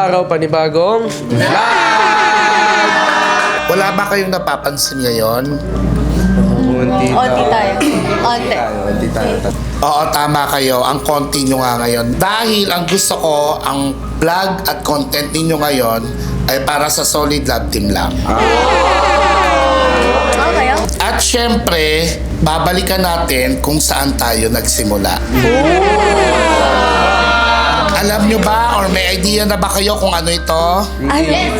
araw, panibagong Wala ba kayong napapansin ngayon? Unti tayo. Oo, tama kayo. Ang konti nyo nga ngayon. Dahil ang gusto ko, ang vlog at content ninyo ngayon ay para sa Solid Love Team lang. Okay. At syempre, babalikan natin kung saan tayo nagsimula. Alam nyo ba or may idea na ba kayo kung ano ito? Yes.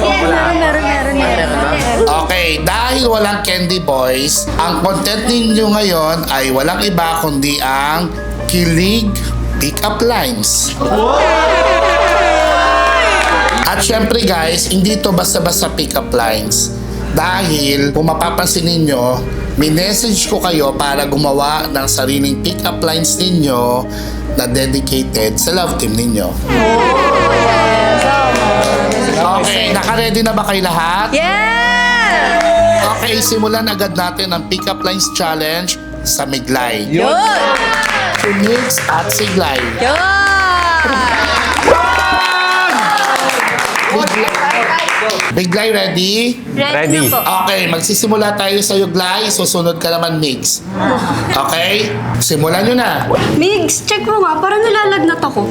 Meron. Okay, dahil walang Candy Boys, ang content ninyo ngayon ay walang iba kundi ang Kilig Pick-up Lines. At syempre guys, hindi to basta-basta pick-up lines. Dahil kung mapapansin ninyo, minessage ko kayo para gumawa ng sariling pick-up lines ninyo na dedicated sa love team ninyo. Okay, naka-ready na ba kayo lahat? Yeah! Okay, simulan agad natin ang pick-up lines challenge sa Miglay. Yun! Si Mix at si Glay. Miglay, ready? Ready na po. Okay, magsisimula tayo sa Glay. Susunod ka naman, Mix. Okay? Simulan nyo na. Migs, check mo nga. Parang nilalagnat ako.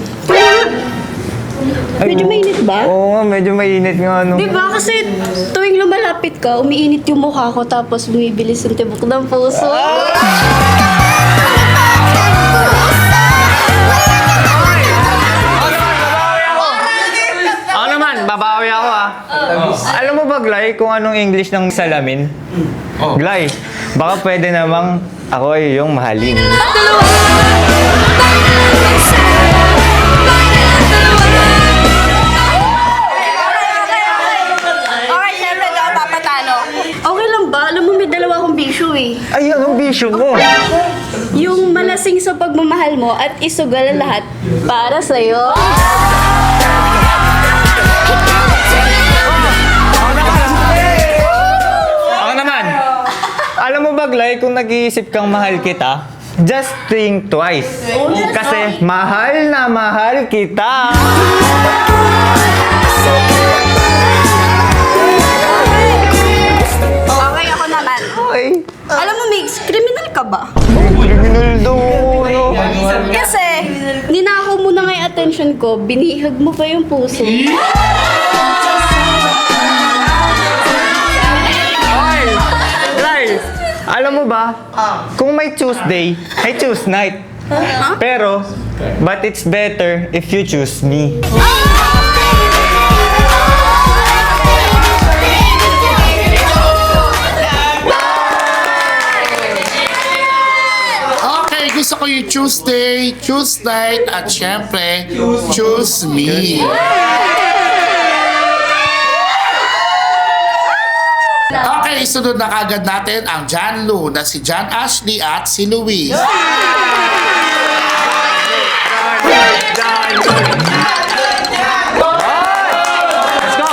Medyo mainit ba? Oo, medyo mainit nga, no? Diba? Kasi tuwing lumalapit ka, umiinit yung mukha ko tapos bumibilis yung tibok ng puso. Ako naman, babawi ako Alam mo ba, Glay, kung anong English ng salamin? Glay, baka pwede namang ako ay iyong mahalin. Okay, syempre ito ang papatalo. Okay lang ba? Alam mo, may dalawa akong bisyo eh. Ay, anong bisyo mo? Yung malasing sa pagmamahal mo at isugal ang lahat para sa'yo. Ako naman, alam mo ba, Glay, kung nag-iisip kang mahal kita, just think twice. Kasi mahal na mahal kita. Okay, ako naman. Okay. Alam mo, Migs, kriminal ka ba? Criminal daw, no? Kasi, ninakaw mo na nga yung attention ko, binihag mo pa yung puso. Glay, alam mo ba, kung may Tuesday, I choose night. Pero, but it's better if you choose me. Okay, gusto ko yung Tuesday, choose night, at syempre, choose me. Okay, sunod na kagad natin ang John Lu na si John Ashley at si Luis. Let's go!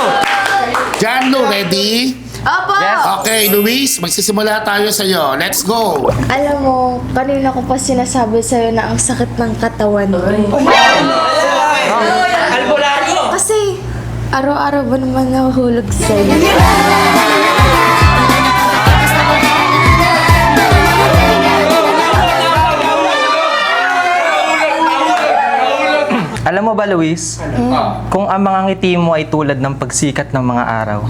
John Lu, ready? Opo! Yes. Okay, Luis, magsisimula tayo sa iyo. Let's go! Alam mo, kanina ko pa sinasabi sa'yo na ang sakit ng katawan ko. Kasi, araw-araw ba naman nahuhulog sa'yo? Alam mo ba, Luis? Kung ang mga ngiti mo ay tulad ng pagsikat ng mga araw,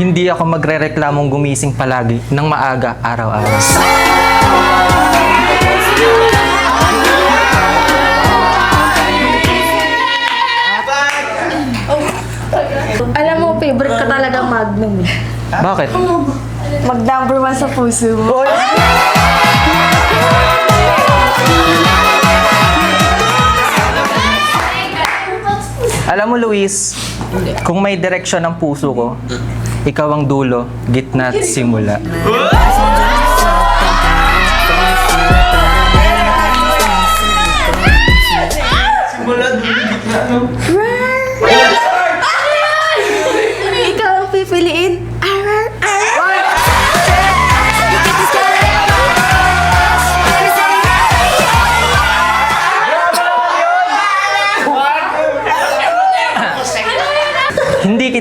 hindi ako magrereklamong gumising palagi ng maaga araw-araw. Alam mo, favorite ka talaga Magnum. Bakit? Mag-number 1 sa puso mo. Alam mo, Luis, kung may direksyon ang puso ko, ikaw ang dulo, gitna at simula. Ikaw ang pipiliin.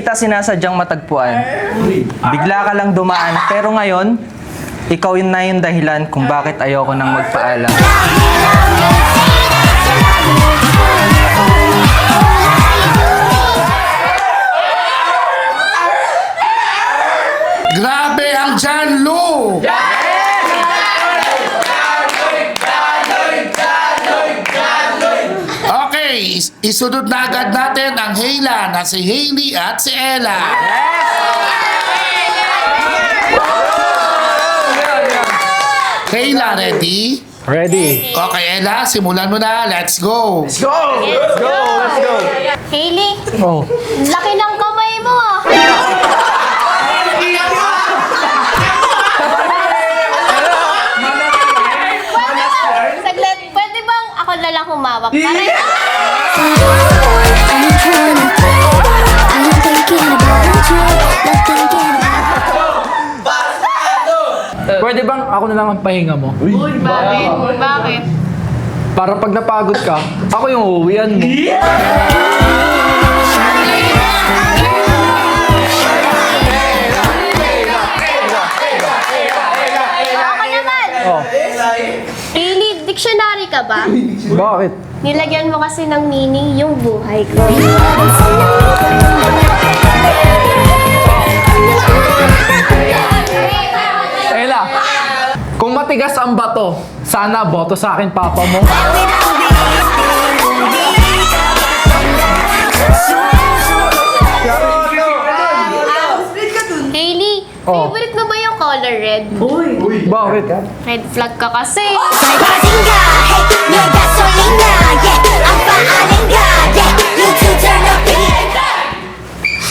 kita sinasadyang matagpuan. Bigla ka lang dumaan, pero ngayon, ikaw yun na yung dahilan kung bakit ayoko nang magpaalam. Grabe ang Janlo! Okay, isunod na agad natin ang Heyla na si Hailey at si Ella. Heyla, ready? Ready? Okay, Ella, simulan mo na. Let's go! Hailey, Oh. laki ng kamay mo ah. Saglit, pwede bang ako na lang humawak? Pwede bang ako na lang ang pahinga mo? Bakit? Para pag napagod ka, ako yung uuwian mo. Ako naman! Hailey, dictionary ka ba? Bakit? Nilagyan mo kasi ng meaning yung buhay ko. Ella, kung matigas ang bato, sana boto sa akin papa mo. Hailey, Oh. favorite mo ba yung color red? Bakit? Red flag ka kasi.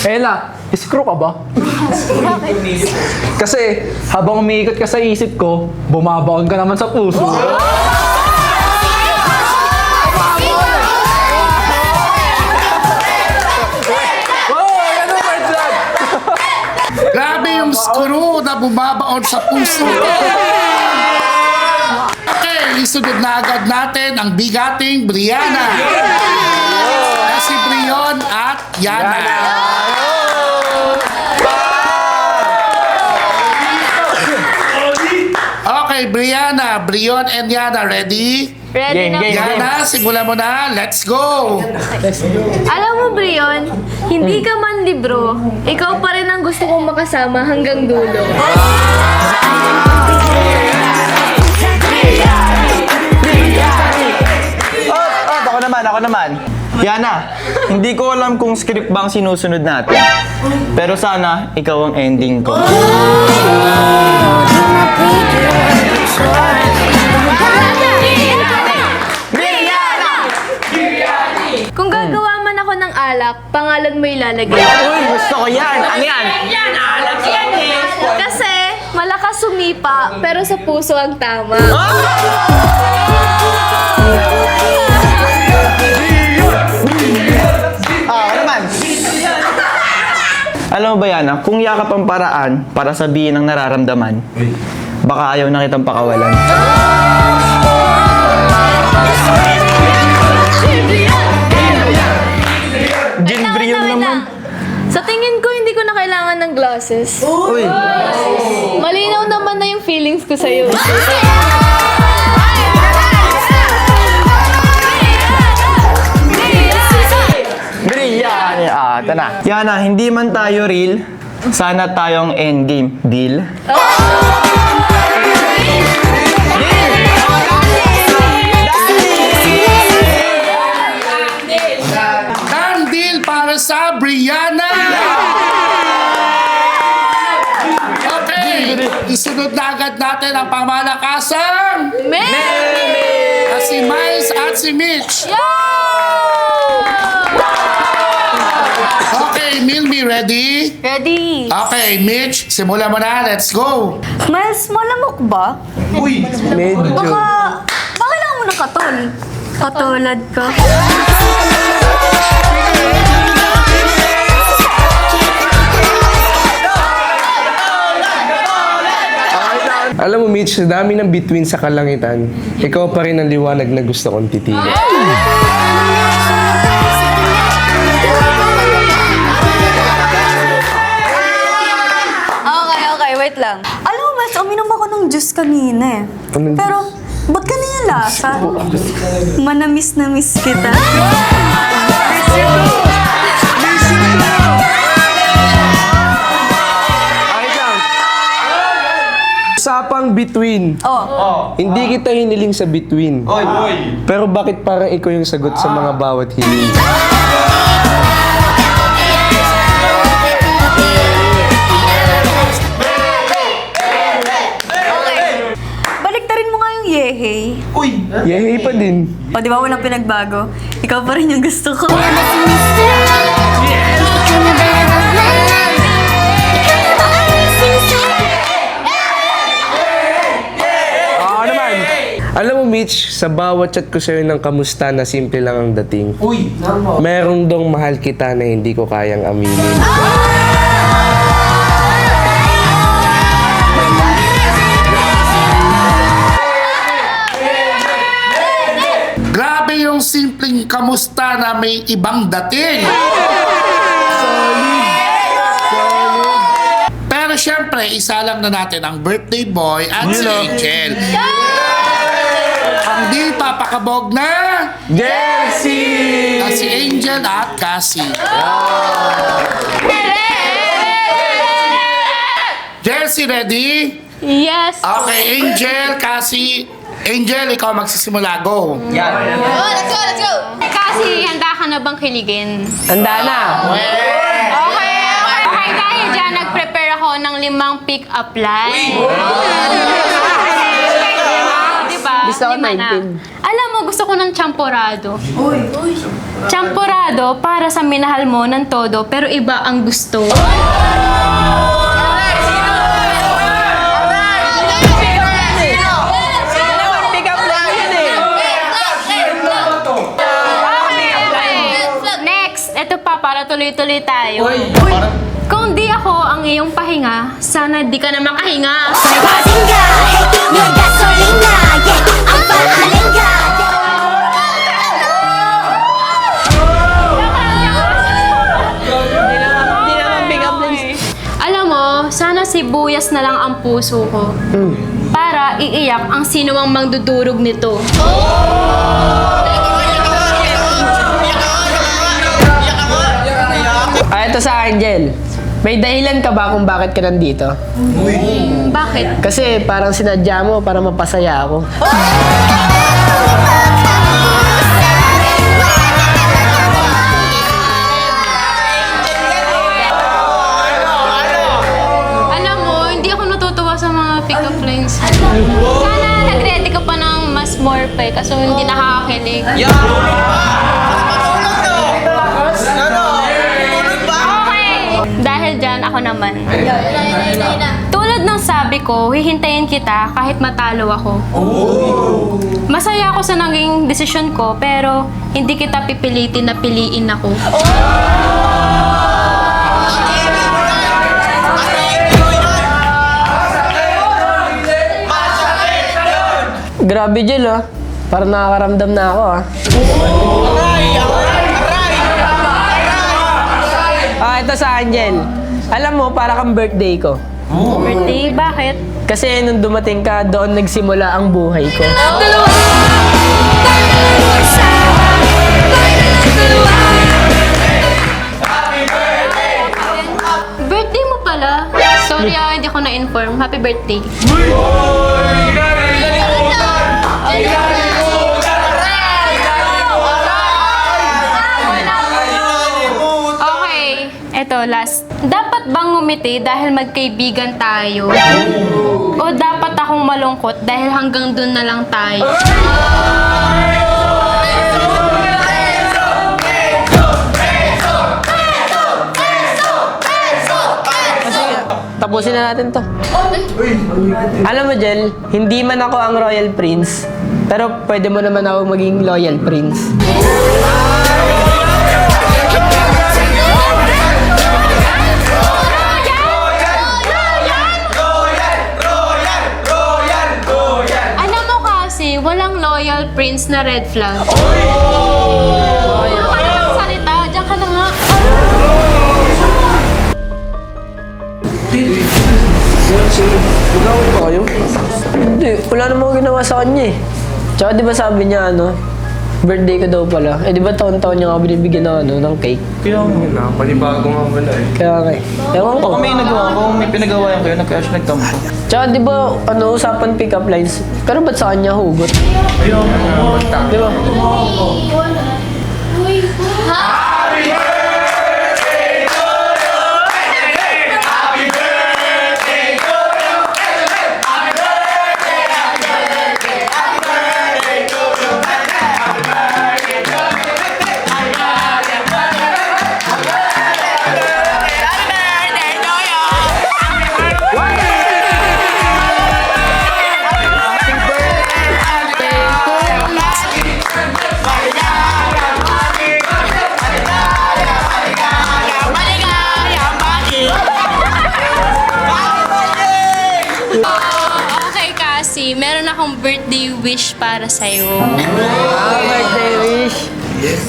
Ella, screw ka ba? Kasi habang umiikot ka sa isip ko, bumabaon ka naman sa puso. Grabe yung screw na bumabaon sa puso. Okay, isunod na agad natin ang bigating Brianna. Na si Brion at Yana. Okay, Brianna, Brion and Yana, ready? Ready na. Yana, simulan mo na. Let's go! Alam mo, Brion, hindi ka man libro, ikaw pa rin ang gusto kong makasama hanggang dulo. Ako naman. Yana, hindi ko alam kung script bang sinusunod natin. Pero sana, ikaw ang ending ko. Kung gagawa man ako ng alak, pangalan mo ilalagay. Uy, gusto ko yan! Ano yan? Kasi malakas sumipa, pero sa puso ang tama. Ako naman. Alam mo ba, Yana, kung yakap ang paraan para sabihin ang nararamdaman, baka ayaw na kitang pakawalan. Gin Brion naman. Sa tingin ko, hindi ko na kailangan ng glasses. Uy, Malinaw naman na yung feelings ko sa'yo. Brian! Ito na. Yana, hindi man tayo real, sana tayong endgame. Deal? Done deal para sa Brianna! Okay, isunod na agad natin ang pamalakasang si Miles at si Mitch. Okay, Milby, ready? Ready? Okay, Mitch, simulan mo na. Let's go! Miles, malamok ba? Medyo. Baka kailangan mo ng katol. Katulad ka. Alam mo, Mitch, sa dami ng bituin sa kalangitan, ikaw pa rin ang liwanag na gusto kong titignan. lang. Alam mo, Mats, uminom ako ng juice kanina eh. Anong Pero, ba't ganun yung lasa? Manamis na miss kita. Ayos lang. Usapang between. Oh. Hindi kita hiniling sa between. Pero bakit parang ikaw yung sagot sa mga bawat hiling? Baliktarin mo nga yung yehey. Yehey pa din. O, di ba walang pinagbago? Ikaw pa rin yung gusto ko. Oo naman. Alam mo, Mitch, sa bawat chat ko sa'yo ng kamusta na simple lang ang dating. Merong dong mahal kita na hindi ko kayang aminin. Grabe yung simpleng kamusta na may ibang dating. Pero syempre, isa lang na natin ang birthday boy at si Angel. Ang di papakabog na Jessie! at si Angel at Cassie. Jessie, ready? Yes. Okay, Angel, Cassie. Angel, ikaw magsisimula. Go. Kasi handa ka na bang kiligin? Handa na! Okay, dahil dyan, nag-prepare ako ng 5 pick-up line. Diba? Gusto ko 5 na. 19. Alam mo, gusto ko ng champorado. Champorado para sa minahal mo ng todo, pero iba ang gusto. Next, ito pa para tuloy-tuloy tayo. Kung di ako ang iyong pahinga, sana di ka na makahinga. Alam mo, sana sibuyas na lang ang puso ko. Para iiyak ang sino ang magdudurog nito. Ito sa akin, Jel. May dahilan ka ba kung bakit ka nandito? Bakit? Kasi parang sinadya mo para mapasaya ako. Alam mo, hindi ako natutuwa sa mga pick-up lines. Sana nag-ready ka pa ng mas more pa eh, kaso hindi nakakakilig. Okay! Dahil dyan, ako naman. Tulad ng sabi ko, hihintayin kita kahit matalo ako. Masaya ako sa naging desisyon ko, pero hindi kita pipilitin na piliin ako. Grabe, Jel, ah. Parang nakakaramdam na ako, ah. Ito sa akin, Jel. Alam mo, para kang birthday ko. Birthday? Bakit? Kasi nung dumating ka, doon nagsimula ang buhay ko. Birthday mo pala? Sorry hindi ako na-inform. Happy birthday. Okay, eto last. Dapat bang ngumiti dahil magkaibigan tayo? O dapat akong malungkot dahil hanggang dun na lang tayo? Tapusin na natin to. Alam mo, Jel, hindi man ako ang Royal Prince, pero pwede mo naman ako maging Loyal Prince. Alam mo kasi, walang loyal prince na red flag. Salita, diyan ka na nga. Sige, mag-away ba kayo? Hindi, wala namang ginawa sa kanya eh. Tsaka di ba sabi niya birthday ko daw pala. Eh di ba taon-taon niya ako binibigyan ng cake? Kaya panibago nga wala eh. Kaya nga eh. Ewan ko. Baka may nagawa ko, may pinagawayan kayo, nagka-cash nagtampo. Tsaka di ba, usapan pick-up lines. Pero ba't sa kanya hugot? Di ba? Okay, Cassie. Meron akong birthday wish para sa'yo. Birthday wish.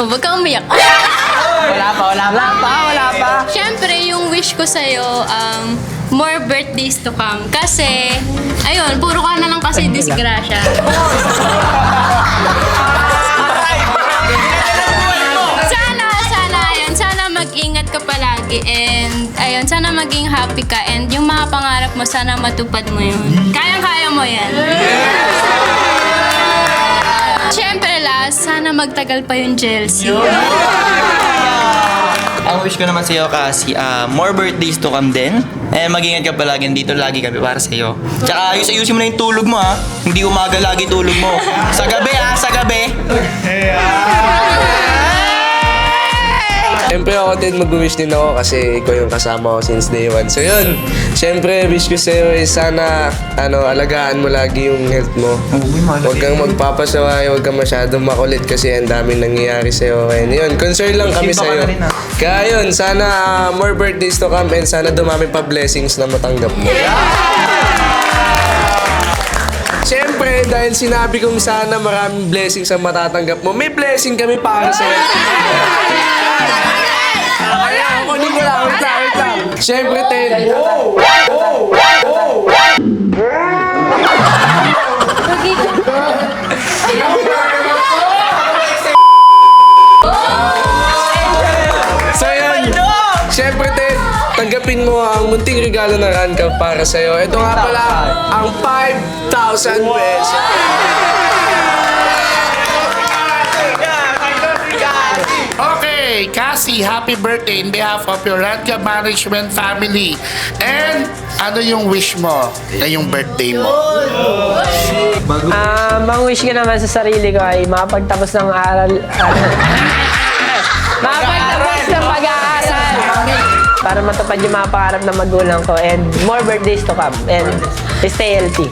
Huwag kang umiyak. Wala pa. Siyempre, yung wish ko sa'yo, more birthdays to come. Kasi, ayun, puro ka na lang kasi disgrasya. Sana mag-ingat ka palagi and ayun, sana maging happy ka and yung mga pangarap mo, sana matupad mo yun. Kayang-kaya mo yan. Siyempre last, sana magtagal pa yung Chelsea. Ang wish ko naman sa'yo kasi, more birthdays to come din. Eh, mag-ingat ka palagi, dito lagi kami para sa'yo. Tsaka ayusin mo na yung tulog mo ha. Hindi umaga lagi tulog mo. Sa gabi sa gabi. Siyempre ako din mag-wish din ako kasi ikaw yung kasama ko since day one. So yun, siyempre wish ko sa'yo is sana alagaan mo lagi yung health mo. Huwag kang magpapasaway, huwag kang masyadong makulit kasi ang daming nangyayari sa'yo. And yun, concern lang kami sa'yo. Kaya yun, sana more birthdays to come and sana dumami pa blessings na matanggap mo. Siyempre, dahil sinabi kong sana maraming blessings ang matatanggap mo, may blessing kami para sa'yo. Kunin ko lang, wait lang. Siyempre, Ted. So yun, siyempre, Ted, tanggapin mo ang munting regalo na Run Cup para sa'yo. Ito nga pala, ang 5,000 pesos. Okay, Cassie, happy birthday in behalf of your Radga Management family. And ano yung wish mo ngayong birthday mo? Ang wish ko naman sa sarili ko ay makapagtapos ng aral. Makapagtapos ng pag-aaral. Para matupad yung mga pangarap ng magulang ko. And more birthdays to come. And stay healthy.